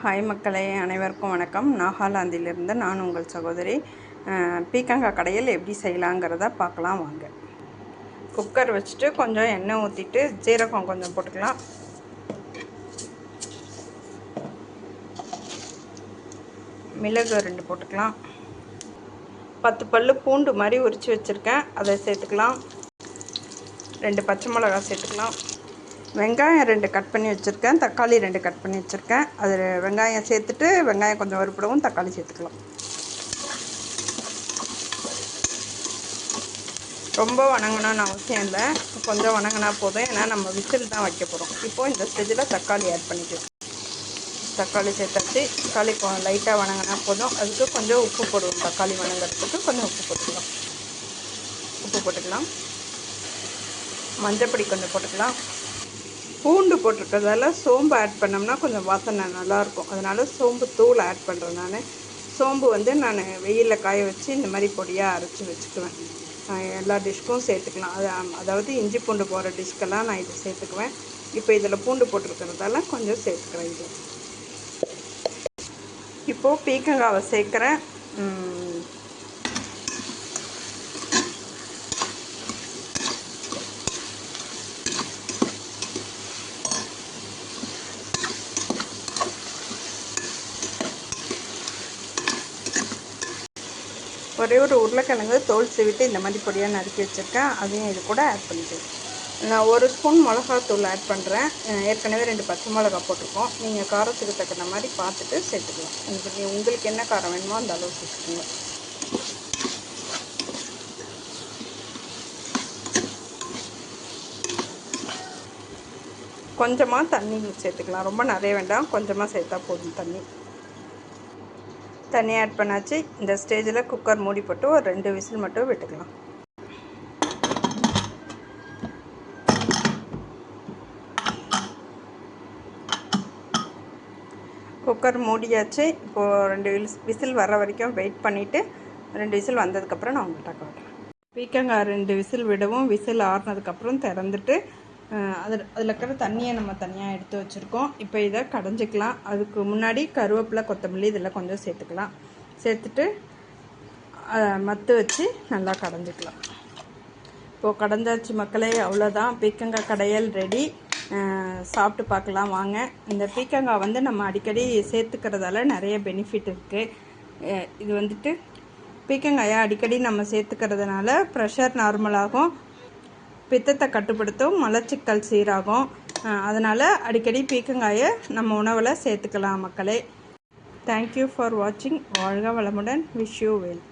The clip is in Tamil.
ஹாய் மக்களே, அனைவருக்கும் வணக்கம். நாகாலாந்திலிருந்து நான் உங்கள் சகோதரி. பீக்கங்காய் கடையில் எப்படி செய்யலாங்கிறத பார்க்கலாம் வாங்க. குக்கர் வச்சுட்டு கொஞ்சம் எண்ணெய் ஊற்றிட்டு ஜீரகம் கொஞ்சம் போட்டுக்கலாம். மிளகு 2 போட்டுக்கலாம். 10 பல்லு பூண்டு மாதிரி உரித்து வச்சுருக்கேன், அதை சேர்த்துக்கலாம். 2 பச்சை மிளகாய் சேர்த்துக்கலாம். வெங்காயம் 2 கட் பண்ணி வச்சுருக்கேன். தக்காளி 2 கட் பண்ணி வச்சுருக்கேன். அது வெங்காயம் சேர்த்துட்டு வெங்காயம் கொஞ்சம் வறுப்படவும் தக்காளி சேர்த்துக்கலாம். ரொம்ப வணங்கணும்னு அவசியம் இல்லை, கொஞ்சம் வணங்கினா போதும். ஏன்னா நம்ம விசில் தான் வைக்க போகிறோம். இப்போது இந்த ஸ்டேஜில் தக்காளி ஆட் பண்ணிக்கலாம். தக்காளி சேர்த்தாச்சு. தக்காளி லைட்டாக வணங்கினா போதும். அதுக்கு கொஞ்சம் உப்பு போடுவோம். தக்காளி வணங்குறதுக்கு கொஞ்சம் உப்பு போட்டுக்கலாம். மஞ்சப்பொடி கொஞ்சம் போட்டுக்கலாம். பூண்டு போட்டிருக்கிறதால சோம்பு ஆட் பண்ணோம்னா கொஞ்சம் வாசனை நல்லாயிருக்கும். அதனால் சோம்பு தூள் ஆட் பண்ணுறேன். சோம்பு நான் வெயிலில் காய வச்சு இந்த மாதிரி பொடியாக அரைச்சி வச்சுக்குவேன். எல்லா டிஷ்க்கும் சேர்த்துக்கலாம். அதாவது இஞ்சி பூண்டு போகிற டிஷ்க்கெல்லாம் நான் இதை சேர்த்துக்குவேன். இப்போ இதில் பூண்டு போட்டிருக்கிறதால கொஞ்சம் சேர்த்துக்கிறேன். இது இப்போது பீக்கங்காவை சேர்க்குறேன். ஒரே ஒரு உருளைக்கிழங்கு தோல் சீவிட்டு இந்த மாதிரி பொடியாக நறுக்கி வச்சுருக்கேன், அதையும் இது கூட ஆட் பண்ணிக்கிறேன். நான் 1 ஸ்பூன் மிளகாத்தூள் ஆட் பண்ணுறேன். ஏற்கனவே 2 பச்சை மிளகா போட்டிருக்கோம். நீங்கள் காரத்துக்கு தகுந்த மாதிரி பார்த்துட்டு சேர்த்துக்கலாம். உங்களுக்கு என்ன காரம் வேணுமோ அந்த அளவு சேர்த்துக்கோங்க. கொஞ்சமாக தண்ணி சேர்த்துக்கலாம். ரொம்ப நிறைய வேண்டாம், கொஞ்சமாக சேர்த்தா போதும். தண்ணி ஆட் பண்ணாச்சு. இந்த ஸ்டேஜில் குக்கர் மூடி போட்டு ஒரு 2 விசில் மட்டும் விட்டுக்கலாம். குக்கர் மூடியாச்சு. இப்போது 2 விசில் வர வரைக்கும் வெயிட் பண்ணிவிட்டு 2 விசில் வந்ததுக்கப்புறம் நான் உங்கள்கிட்ட காட்டுறேன். பீக்கங்காய் 2 விசில் விடவும் விசில் ஆறுனதுக்கப்புறம் திறந்துட்டு அதில் இருக்கிற தண்ணியை நம்ம தனியாக எடுத்து வச்சுருக்கோம். இப்போ இதை கடைஞ்சிக்கலாம். அதுக்கு முன்னாடி கருவேப்பிலை, கொத்தமல்லி இதெல்லாம் கொஞ்சம் சேர்த்துக்கலாம். சேர்த்துட்டு மத்து வச்சு நல்லா கடைஞ்சிக்கலாம். இப்போது கடைஞ்சாச்சு மக்களே, அவ்வளோதான். பீக்கங்காய் கடையல் ரெடி. சாப்பிட்டு பார்க்கலாம் வாங்க. இந்த பீக்கங்காய் நம்ம அடிக்கடி சேர்த்துக்கிறதால நிறைய பெனிஃபிட் இருக்குது. இது பீக்கங்காயை அடிக்கடி நம்ம சேர்த்துக்கிறதுனால ப்ரெஷர் நார்மலாகும், பித்தத்தை கட்டுப்படுத்தும், மலச்சிக்கல் சீராகும். அதனால் அடிக்கடி பீக்கங்காயை நம்ம உணவில் சேர்த்துக்கலாம் மக்களே. தேங்க்யூ ஃபார் வாட்சிங். வாழ்க வளமுடன். Wish you well.